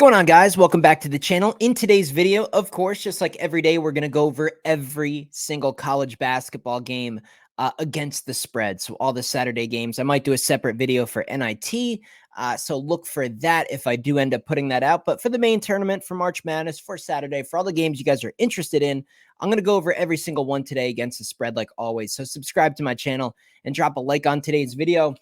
going on, guys? Welcome back to the channel. In today's video, of course, just like every day, we're going to go over every single college basketball game against the spread. So all the Saturday games. I might do a separate video for NIT, so look for that if I do end up putting that out. But for the main tournament, for March Madness, for Saturday, for all the games you guys are interested in, I'm going to go over every single one today against the spread like always. So subscribe to my channel and drop a like on today's video.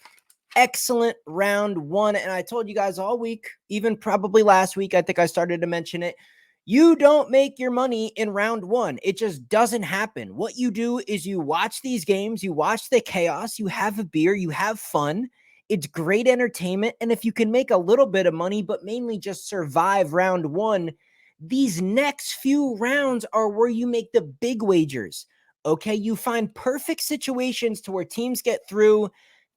Excellent round one. And I told you guys all week, even probably last week, I think I started to mention it. You don't make your money in round one. It just doesn't happen. What you do is you watch these games, you watch the chaos, you have a beer, you have fun. It's great entertainment. And if you can make a little bit of money, but mainly just survive round one, these next few rounds are where you make the big wagers. Okay. You find perfect situations to where teams get through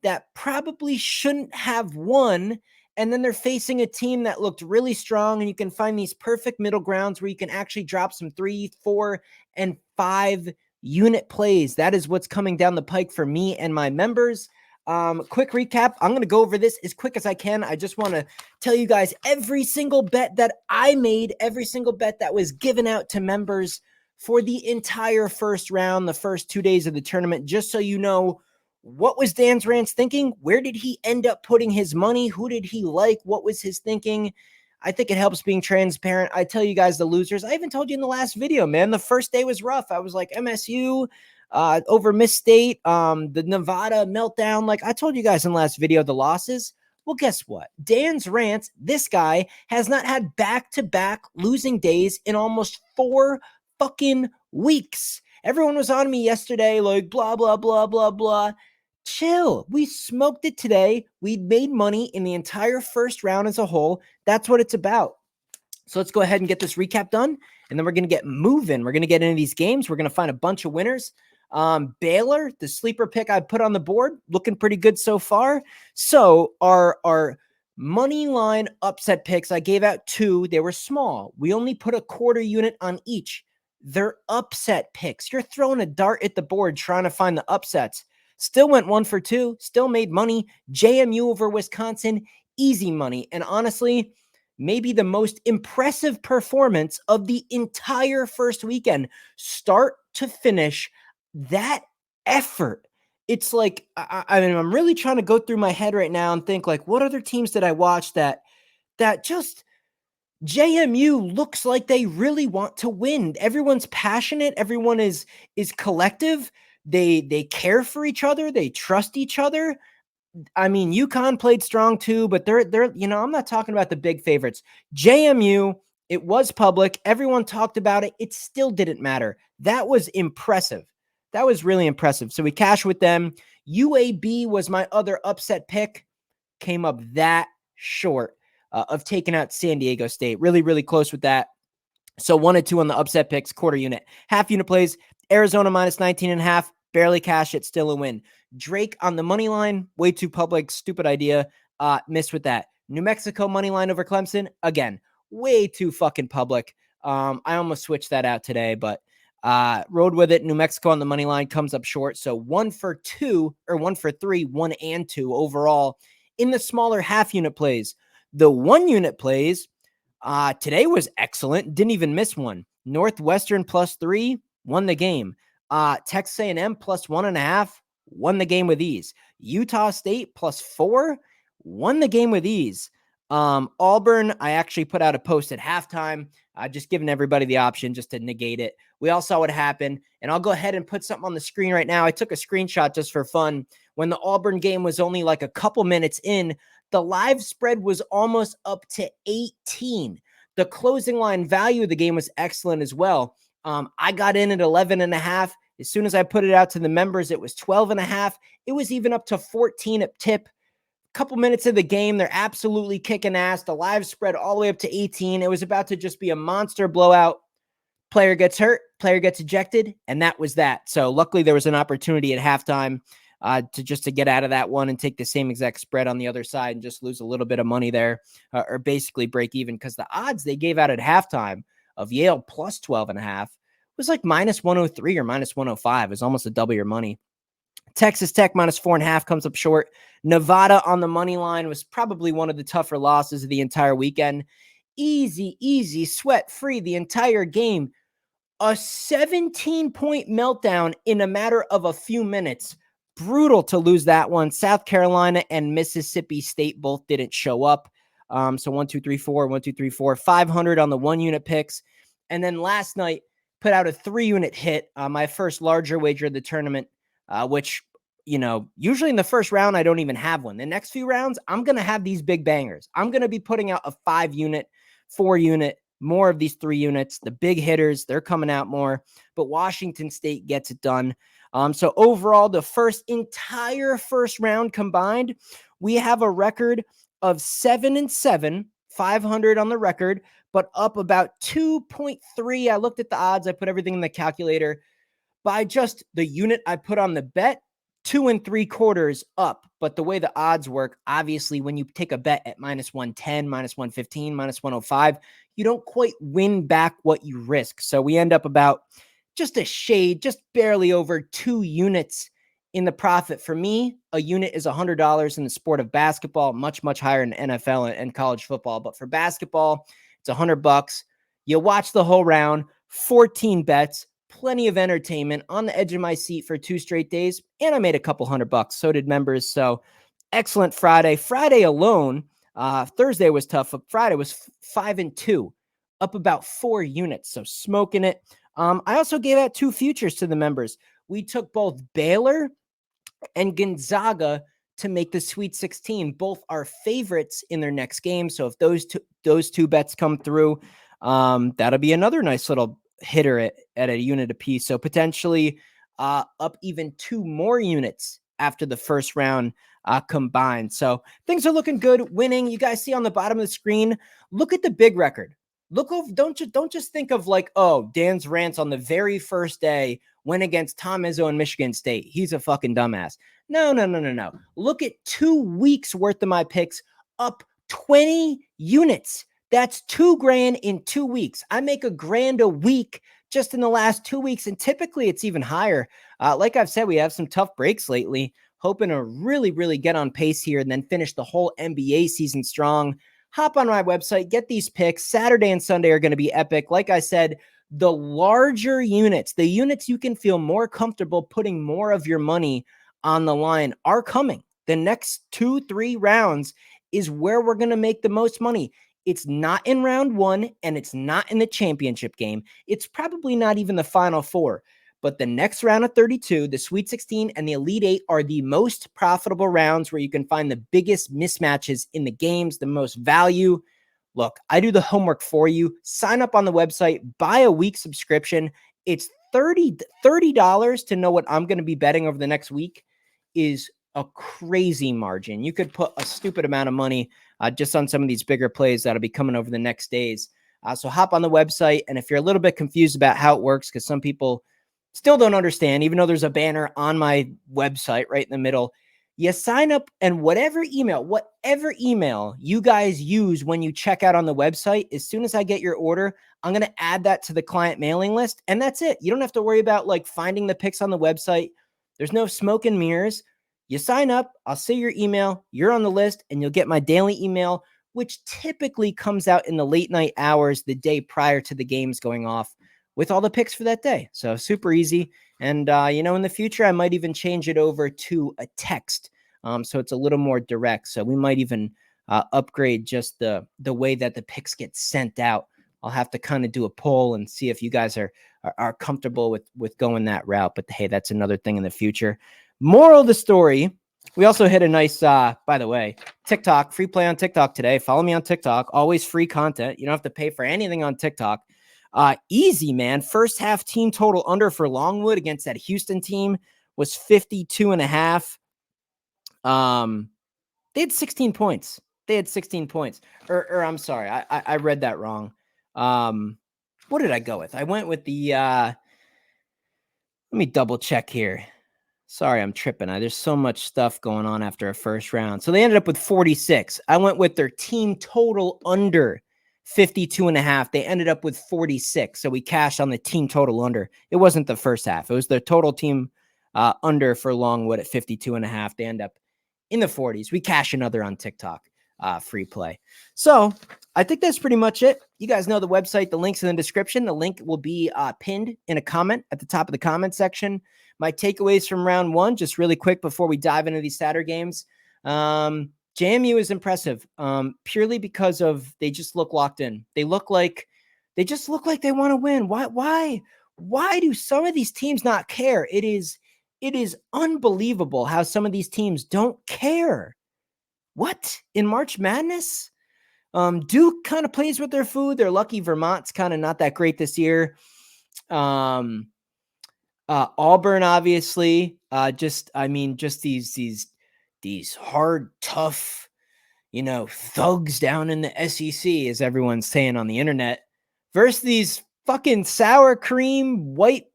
that probably shouldn't have won, and then they're facing a team that looked really strong, and you can find these perfect middle grounds where you can actually drop some 3, 4, and 5 unit plays. That is what's coming down the pike for me and my members. Quick recap. I'm going to go over this as quick as I can. I just want to tell you guys every single bet that I made, every single bet that was given out to members for the entire first round, the first 2 days of the tournament, just so you know what was Dan Rance thinking? Where did he end up putting his money? Who did he like? What was his thinking? I think it helps being transparent. I tell you guys the losers. I even told you in the last video, man, the first day was rough. I was like MSU over Miss State, the Nevada meltdown. Like I told you guys in the last video, the losses. Well, guess what? Dan's Rance, this guy has not had back-to-back losing days in almost 4 fucking weeks. Everyone was on me yesterday, like blah, blah, blah, blah, blah. Chill. We smoked it today. We made money in the entire first round as a whole. That's what it's about. So let's go ahead and get this recap done, and then we're going to get moving. We're going to get into these games. We're going to find a bunch of winners. Baylor, the sleeper pick I put on the board, looking pretty good so far. So our money line upset picks, I gave out 2. They were small. We only put a quarter unit on each. They're upset picks. You're throwing a dart at the board trying to find the upsets. Still went 1 for 2, still made money. JMU over Wisconsin, easy money. And honestly, maybe the most impressive performance of the entire first weekend, start to finish. That effort. It's like, I mean, I'm really trying to go through my head right now and think like, what other teams did I watch that just JMU looks like they really want to win. Everyone's passionate. Everyone is collective. They care for each other. They trust each other. I mean, UConn played strong too, but they're I'm not talking about the big favorites. JMU, it was public. Everyone talked about it. It still didn't matter. That was impressive. That was really impressive. So we cashed with them. UAB was my other upset pick. Came up that short of taking out San Diego State. Really, really close with that. So 1 and 2 on the upset picks, quarter unit. Half unit plays, Arizona minus 19.5, barely cash it, still a win. Drake on the money line, way too public, stupid idea. Missed with that. New Mexico money line over Clemson, again, way too fucking public. I almost switched that out today, but rode with it. New Mexico on the money line comes up short. So 1 for 2, or 1 for 3, 1 and 2 overall in the smaller half unit plays. The 1 unit plays today was excellent. Didn't even miss one. Northwestern +3, won the game. Texas A&M +1.5, won the game with ease. Utah State +4, won the game with ease. Auburn, I actually put out a post at halftime, just giving everybody the option just to negate it. We all saw what happened, and I'll go ahead and put something on the screen right now. I took a screenshot just for fun. When the Auburn game was only like a couple minutes in, the live spread was almost up to 18. The closing line value of the game was excellent as well. I got in at 11.5. As soon as I put it out to the members, it was 12.5. It was even up to 14 at tip. Couple minutes of the game, they're absolutely kicking ass. The live spread all the way up to 18. It was about to just be a monster blowout. Player gets hurt, player gets ejected, and that was that. So luckily there was an opportunity at halftime to get out of that one and take the same exact spread on the other side and just lose a little bit of money there, or basically break even, because the odds they gave out at halftime of Yale +12.5 was like -103 or -105. It was almost a double your money. Texas Tech -4.5 comes up short. Nevada on the money line was probably one of the tougher losses of the entire weekend. easy, sweat-free the entire game. A 17-point meltdown in a matter of a few minutes. Brutal to lose that one. South Carolina and Mississippi State both didn't show up. So 1, 2, 3, 4, 1, 2, 3, 4, 500 on the 1-unit picks. And then last night, put out a 3-unit hit, my first larger wager of the tournament, which, usually in the first round, I don't even have one. The next few rounds, I'm going to have these big bangers. I'm going to be putting out a 5-unit, 4-unit, more of these 3 units. The big hitters, they're coming out more, but Washington State gets it done. So overall, the entire first round combined, we have a record of 7-7, 500 on the record, but up about 2.3. I looked at the odds. I put everything in the calculator. By just the unit I put on the bet, 2 3/4 up. But the way the odds work, obviously, when you take a bet at -110, -115, -105, you don't quite win back what you risk. So we end up about just a shade, just barely over 2 units in the profit. For me, a unit is $100 in the sport of basketball, much, much higher in NFL and college football. But for basketball, it's $100. You watch the whole round, 14 bets, plenty of entertainment, on the edge of my seat for 2 straight days. And I made a couple $100. So did members. So excellent Friday. Friday alone, Thursday was tough. Friday was 5-2, up about 4 units. So smoking it. I also gave out 2 futures to the members. We took both Baylor and Gonzaga to make the Sweet 16. Both are favorites in their next game. So if those two bets come through, that'll be another nice little hitter at a unit apiece. So potentially up even 2 more units after the first round combined. So things are looking good. Winning. You guys see on the bottom of the screen, look at the big record. Look over, don't just think of like, oh, Dan's rants on the very first day went against Tom Izzo and Michigan State. He's a fucking dumbass. No. Look at 2 weeks worth of my picks, up 20 units. That's $2,000 in 2 weeks. I make $1,000 a week just in the last 2 weeks. And typically it's even higher. Like I've said, we have some tough breaks lately, hoping to really, really get on pace here and then finish the whole NBA season strong. Hop on my website, get these picks. Saturday and Sunday are going to be epic. Like I said, the larger units, the units you can feel more comfortable putting more of your money on the line are coming. The next 2-3 rounds is where we're going to make the most money. It's not in round 1 and it's not in the championship game. It's probably not even the Final Four. But the next round of 32, the Sweet 16 and the Elite 8 are the most profitable rounds where you can find the biggest mismatches in the games, the most value. Look, I do the homework for you. Sign up on the website, buy a week subscription. It's $30 to know what I'm going to be betting over the next week is a crazy margin. You could put a stupid amount of money just on some of these bigger plays that'll be coming over the next days. So hop on the website. And if you're a little bit confused about how it works, because some people still don't understand, even though there's a banner on my website right in the middle, you sign up and whatever email you guys use when you check out on the website, as soon as I get your order, I'm going to add that to the client mailing list. And that's it. You don't have to worry about like finding the picks on the website. There's no smoke and mirrors. You sign up, I'll say your email, you're on the list, and you'll get my daily email, which typically comes out in the late night hours, the day prior to the games going off, with all the picks for that day. So super easy. And, in the future, I might even change it over to a text. So it's a little more direct. So we might even upgrade just the way that the picks get sent out. I'll have to kind of do a poll and see if you guys are comfortable with going that route. But hey, that's another thing in the future. Moral of the story, we also hit a nice, by the way, TikTok, free play on TikTok today. Follow me on TikTok. Always free content. You don't have to pay for anything on TikTok. Easy, man. First half team total under for Longwood against that Houston team was 52.5. They had 16 points. Or I'm sorry. I read that wrong. What did I go with? I went with the, let me double check here. Sorry, I'm tripping. There's so much stuff going on after a first round. So they ended up with 46. I went with their team total under 52.5. They ended up with 46. So we cashed on the team total under. It wasn't the first half. It was the total team under for Longwood at 52.5. They end up in the 40s. We cash another on TikTok. free play. So I think that's pretty much it. You guys know the website. The link's in the description. The link will be pinned in a comment at the top of the comment section. My takeaways from round one, just really quick before we dive into these Saturday games. JMU is impressive purely because of they just look locked in. They just look like they want to win. Why do some of these teams not care? It is unbelievable how some of these teams don't care. What? In March Madness? Duke kind of plays with their food. They're lucky Vermont's kind of not that great this year. Auburn, obviously, just these hard, tough, thugs down in the SEC, as everyone's saying on the internet, versus these fucking sour cream white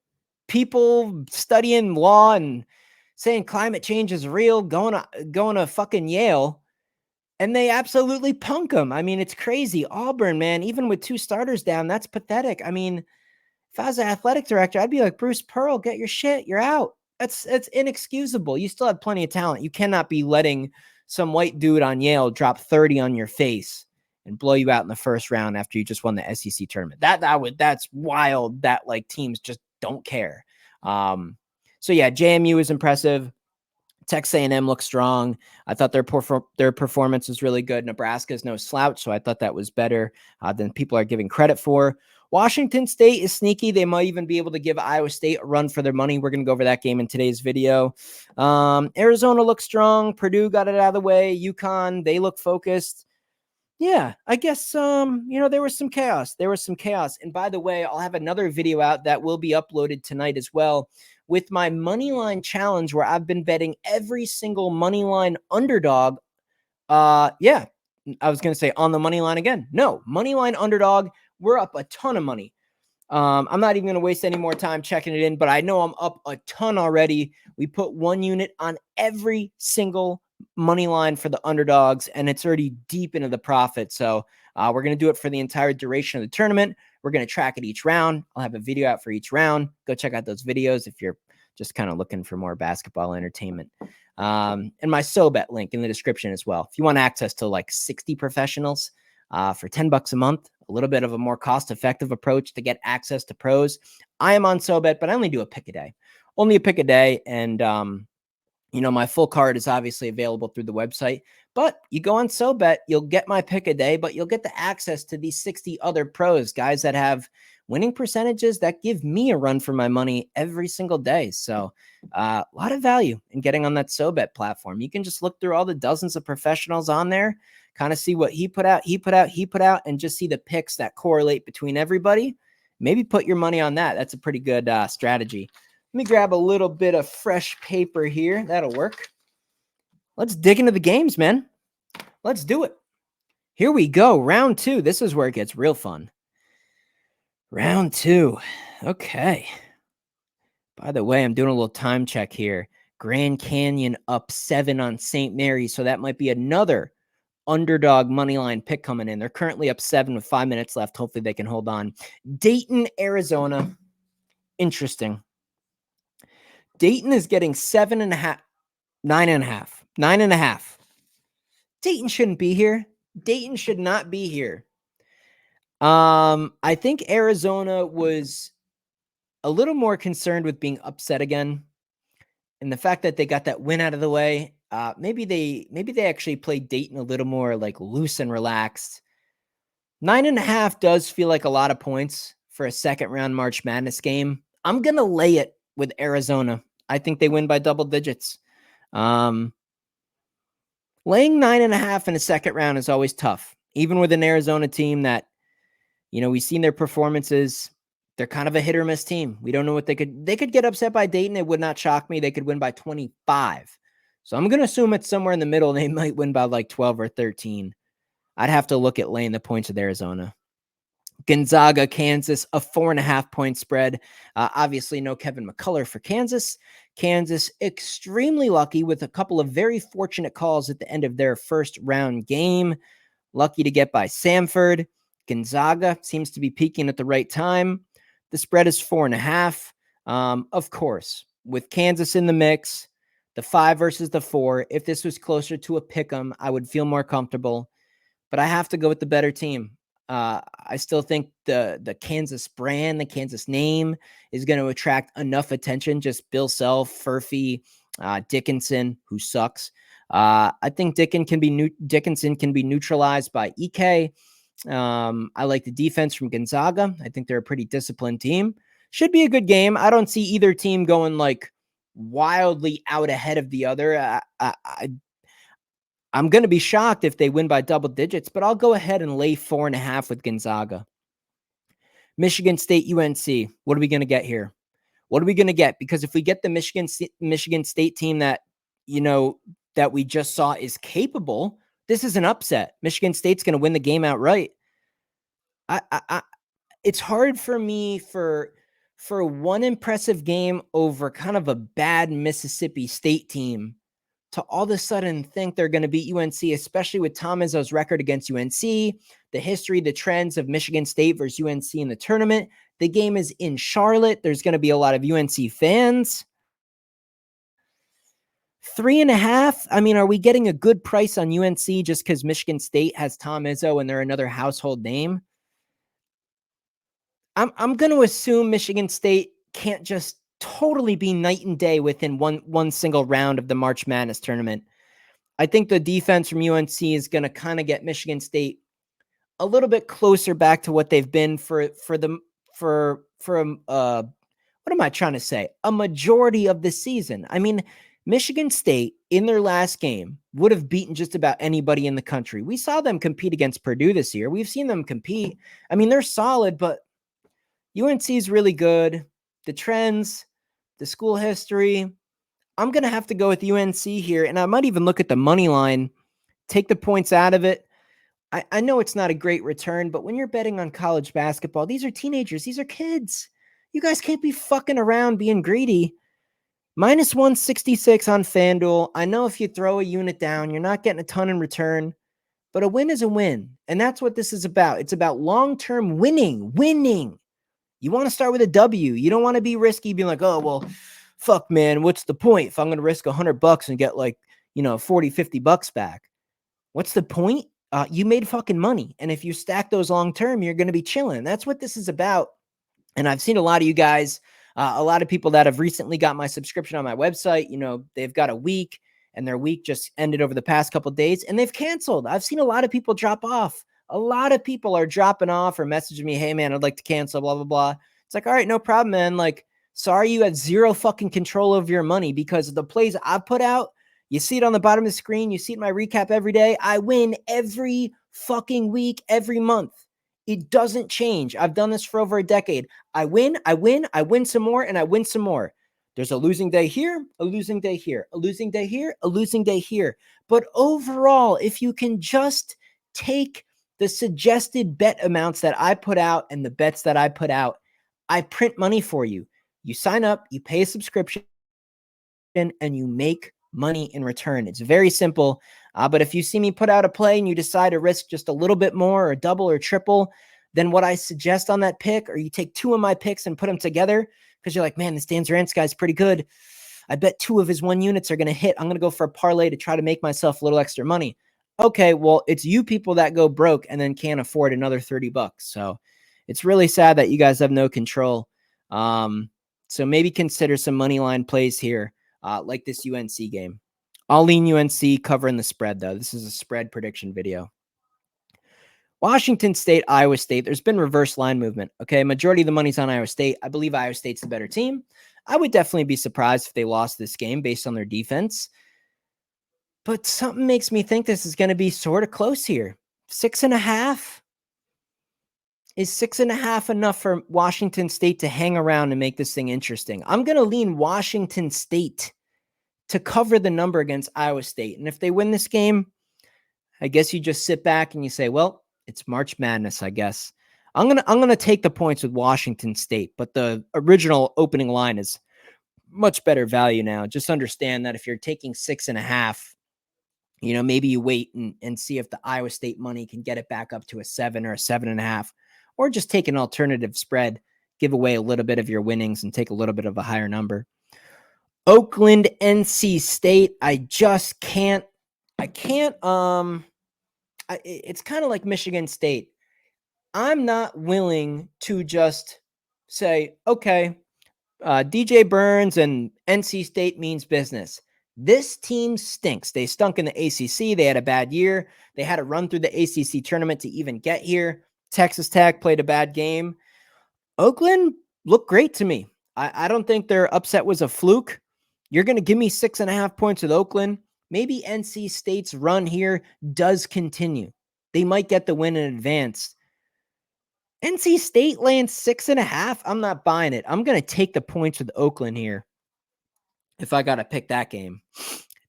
people studying law and saying climate change is real, going to fucking Yale. And they absolutely punk them. I mean, it's crazy. Auburn, man, even with 2 starters down, that's pathetic. I mean, if I was an athletic director, I'd be like, Bruce Pearl, get your shit. You're out. That's inexcusable. You still have plenty of talent. You cannot be letting some white dude on Yale drop 30 on your face and blow you out in the first round after you just won the SEC tournament. That's wild that like teams just don't care. So yeah, JMU is impressive. Texas A&M looks strong. I thought their performance was really good. Nebraska is no slouch, so I thought that was better than people are giving credit for. Washington State is sneaky. They might even be able to give Iowa State a run for their money. We're going to go over that game in today's video. Arizona looks strong. Purdue got it out of the way. UConn, they look focused. Yeah, I guess, there was some chaos. And by the way, I'll have another video out that will be uploaded tonight as well with my moneyline challenge where I've been betting every single moneyline underdog. Yeah, I was going to say on the money line again. No, moneyline underdog. We're up a ton of money. I'm not even going to waste any more time checking it in, but I know I'm up a ton already. We put 1 unit on every single money line for the underdogs, and it's already deep into the profit. So we're going to do it for the entire duration of the tournament. We're going to track it each round. I'll have a video out for each round. Go check out those videos if you're just kind of looking for more basketball entertainment. And my SoBet link in the description as well. If you want access to like 60 professionals for $10 a month, a little bit of a more cost-effective approach to get access to pros. I am on SoBet, but I only do a pick a day. Only a pick a day. And, my full card is obviously available through the website. But you go on SoBet, you'll get my pick a day, but you'll get the access to these 60 other pros, guys that have winning percentages that give me a run for my money every single day. So a lot of value in getting on that SoBet platform. You can just look through all the dozens of professionals on there, kind of see what he put out, and just see the picks that correlate between everybody. Maybe put your money on that. That's a pretty good strategy. Let me grab a little bit of fresh paper here. That'll work. Let's dig into the games, man. Let's do it. Here we go. Round 2. This is where it gets real fun. Round 2. Okay. By the way, I'm doing a little time check here. Grand Canyon up 7 on St. Mary's. So that might be another underdog moneyline pick coming in. They're currently up 7 with 5 minutes left. Hopefully they can hold on. Dayton, Arizona. Interesting. Dayton is getting 7.5, 9.5, 9.5. Dayton shouldn't be here. Dayton should not be here. I think Arizona was a little more concerned with being upset again. And the fact that they got that win out of the way, maybe they actually played Dayton a little more like loose and relaxed. 9.5 does feel like a lot of points for a second round March Madness game. I'm going to lay it with Arizona. I think they win by double digits. Laying 9.5 in a second round is always tough, even with an Arizona team that, we've seen their performances. They're kind of a hit or miss team. We don't know what they could get upset by Dayton. It would not shock me. They could win by 25. So I'm going to assume it's somewhere in the middle. They might win by like 12 or 13. I'd have to look at laying the points with Arizona. Gonzaga, Kansas, a 4.5 point spread. Obviously, no Kevin McCullough for Kansas. Kansas extremely lucky with a couple of very fortunate calls at the end of their first round game. Lucky to get by Samford. Gonzaga seems to be peaking at the right time. The spread is 4.5. Of course, with Kansas in the mix, the 5 versus the 4. If this was closer to a pick 'em, I would feel more comfortable, but I have to go with the better team. I still think the Kansas brand, the Kansas name is going to attract enough attention. Just Bill Self, Furphy, Dickinson, who sucks. I think Dickinson can be neutralized by EK. I like the defense from Gonzaga. I think they're a pretty disciplined team. Should be a good game. I don't see either team going like wildly out ahead of the other. I'm going to be shocked if they win by double digits, but I'll go ahead and lay 4.5 with Gonzaga. Michigan State, UNC. What are we going to get here? What are we going to get? Because if we get the Michigan State team that, that we just saw is capable, this is an upset. Michigan State's going to win the game outright. It's hard for me for one impressive game over kind of a bad Mississippi State team to all of a sudden think they're going to beat UNC, especially with Tom Izzo's record against UNC, the history, the trends of Michigan State versus UNC in the tournament. The game is in Charlotte. There's going to be a lot of UNC fans. 3.5. I mean, are we getting a good price on UNC just because Michigan State has Tom Izzo and they're another household name? I'm going to assume Michigan State can't just totally be night and day within one single round of the March Madness tournament. I think the defense from UNC is going to kind of get Michigan State a little bit closer back to what they've been for what am I trying to say? A majority of the season. I mean, Michigan State in their last game would have beaten just about anybody in the country. We saw them compete against Purdue this year. We've seen them compete. I mean, they're solid, but UNC is really good. The trends, the school history. I'm going to have to go with UNC here, and I might even look at the money line, take the points out of it. I know it's not a great return, but when you're betting on college basketball, these are teenagers. These are kids. You guys can't be fucking around being greedy. Minus 166 on FanDuel. I know if you throw a unit down, you're not getting a ton in return, but a win is a win, and that's what this is about. It's about long-term winning. You want to start with a W. You don't want to be risky being like, oh, well, fuck, man, what's the point if I'm going to risk $100 and get like, 40, $50 back? What's the point? You made fucking money. And if you stack those long-term, you're going to be chilling. That's what this is about. And I've seen a lot of you guys, a lot of people that have recently got my subscription on my website, they've got a week and their week just ended over the past couple of days and they've canceled. I've seen a lot of people drop off. A lot of people are dropping off or messaging me, hey, man, I'd like to cancel, blah, blah, blah. It's like, all right, no problem, man. Like, sorry you had zero fucking control over your money because of the plays I've put out. You see it on the bottom of the screen. You see it in my recap every day. I win every fucking week, every month. It doesn't change. I've done this for over a decade. I win some more, and I win some more. There's a losing day here, a losing day here, a losing day here, a losing day here. But overall, if you can just take the suggested bet amounts that I put out and the bets that I put out, I print money for you. You sign up, you pay a subscription, and you make money in return. It's very simple. But if you see me put out a play and you decide to risk just a little bit more or double or triple than what I suggest on that pick, or you take two of my picks and put them together because you're like, man, this Dan Zerantz guy's pretty good. I bet 2 of his 1 units are going to hit. I'm going to go for a parlay to try to make myself a little extra money. Okay, well, it's you people that go broke and then can't afford another $30. So it's really sad that you guys have no control. So maybe consider some money line plays here, like this UNC game. I'll lean UNC covering the spread, though. This is a spread prediction video. Washington State, Iowa State. There's been reverse line movement. Okay, majority of the money's on Iowa State. I believe Iowa State's the better team. I would definitely be surprised if they lost this game based on their defense. But something makes me think this is going to be sort of close here. 6.5? Is 6.5 enough for Washington State to hang around and make this thing interesting? I'm going to lean Washington State to cover the number against Iowa State. And if they win this game, I guess you just sit back and you say, well, it's March Madness, I guess. I'm going to take the points with Washington State, but the original opening line is much better value now. Just understand that if you're taking 6.5, maybe you wait and see if the Iowa State money can get it back up to a 7 or a 7.5, or just take an alternative spread, give away a little bit of your winnings and take a little bit of a higher number. Oakland, NC State. I just can't. It's kind of like Michigan State. I'm not willing to just say, okay, DJ Burns and NC State means business. This team stinks. They stunk in the ACC. They had a bad year. They had to run through the ACC tournament to even get here. Texas Tech played a bad game. Oakland looked great to me. I don't think their upset was a fluke. You're going to give me 6.5 points with Oakland. Maybe NC State's run here does continue. They might get the win in advance. NC State laying 6.5. I'm not buying it. I'm going to take the points with Oakland here if I got to pick that game.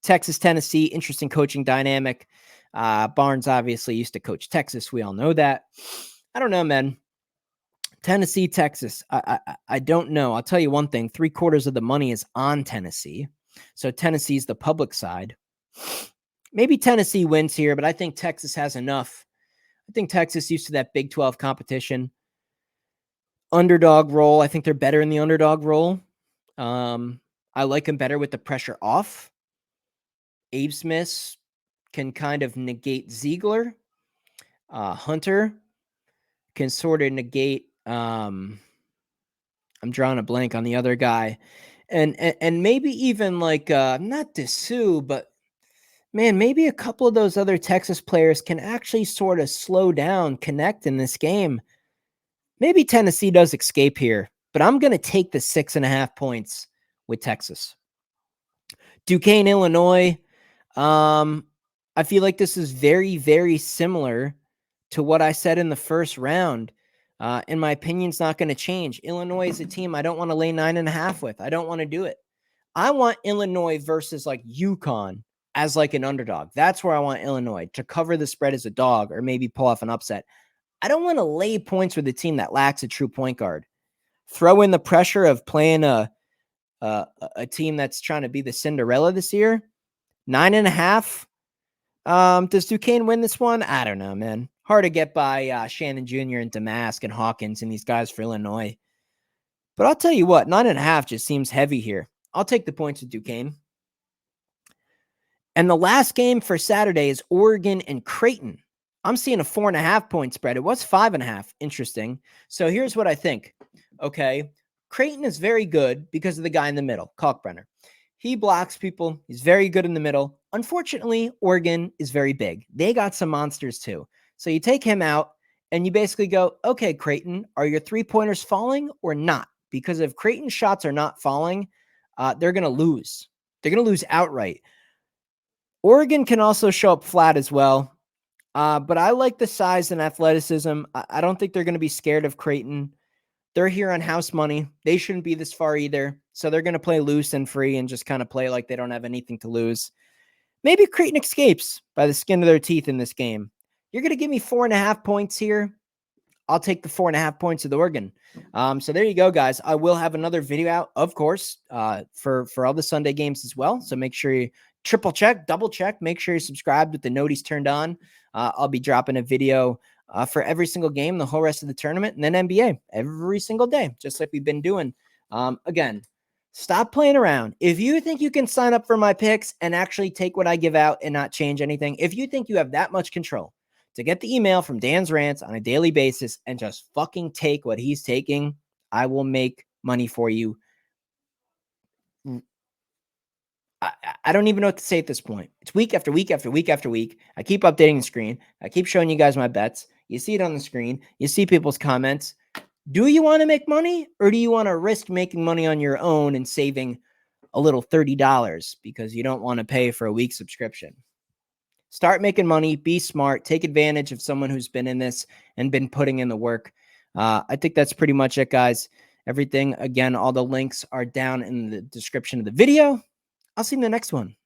Texas, Tennessee, interesting coaching dynamic. Barnes obviously used to coach Texas. We all know that. I don't know, man. Tennessee, Texas. I don't know. I'll tell you one thing. 3/4 of the money is on Tennessee. So Tennessee's the public side. Maybe Tennessee wins here, but I think Texas has enough. I think Texas used to that Big 12 competition. Underdog role. I think they're better in the underdog role. I like them better with the pressure off. Abe Smith can kind of negate Ziegler. Hunter can sort of negate. I'm drawing a blank on the other guy. And maybe even like not Dessou, but man, maybe a couple of those other Texas players can actually sort of slow down, connect in this game. Maybe Tennessee does escape here, but I'm going to take the 6.5 points with Texas. Duquesne, Illinois. I feel like this is very, very similar to what I said in the first round. In my opinion, it's not going to change. Illinois is a team I don't want to lay 9.5 with. I don't want to do it. I want Illinois versus like UConn as like an underdog. That's where I want Illinois to cover the spread as a dog or maybe pull off an upset. I don't want to lay points with a team that lacks a true point guard. Throw in the pressure of playing a team that's trying to be the Cinderella this year. 9.5. Does Duquesne win this one? I don't know, man. Hard to get by Shannon Jr. and Damask and Hawkins and these guys for Illinois. But I'll tell you what, 9.5 just seems heavy here. I'll take the points with Duquesne. And the last game for Saturday is Oregon and Creighton. I'm seeing a 4.5 point spread. It was 5.5. Interesting. So here's what I think. Okay. Creighton is very good because of the guy in the middle, Kalkbrenner. He blocks people. He's very good in the middle. Unfortunately, Oregon is very big. They got some monsters too. So you take him out and you basically go, okay, Creighton, are your 3-pointers falling or not? Because if Creighton's shots are not falling, they're going to lose. They're going to lose outright. Oregon can also show up flat as well. But I like the size and athleticism. I don't think they're going to be scared of Creighton. They're here on house money. They shouldn't be this far either. So they're going to play loose and free and just kind of play like they don't have anything to lose. Maybe Creighton escapes by the skin of their teeth in this game. You're going to give me 4.5 points here. I'll take the 4.5 points of the Oregon. So there you go, guys. I will have another video out, of course, for all the Sunday games as well. So make sure you triple check, double check. Make sure you're subscribed with the noties turned on. I'll be dropping a video for every single game, the whole rest of the tournament, and then NBA every single day, just like we've been doing. Again, stop playing around. If you think you can sign up for my picks and actually take what I give out and not change anything, if you think you have that much control to get the email from Dan's Rants on a daily basis and just fucking take what he's taking, I will make money for you. I don't even know what to say at this point. It's week after week after week after week. I keep updating the screen. I keep showing you guys my bets. You see it on the screen. You see people's comments. Do you want to make money or do you want to risk making money on your own and saving a little $30 because you don't want to pay for a week subscription? Start making money. Be smart. Take advantage of someone who's been in this and been putting in the work. I think that's pretty much it, guys. Everything, again, all the links are down in the description of the video. I'll see you in the next one.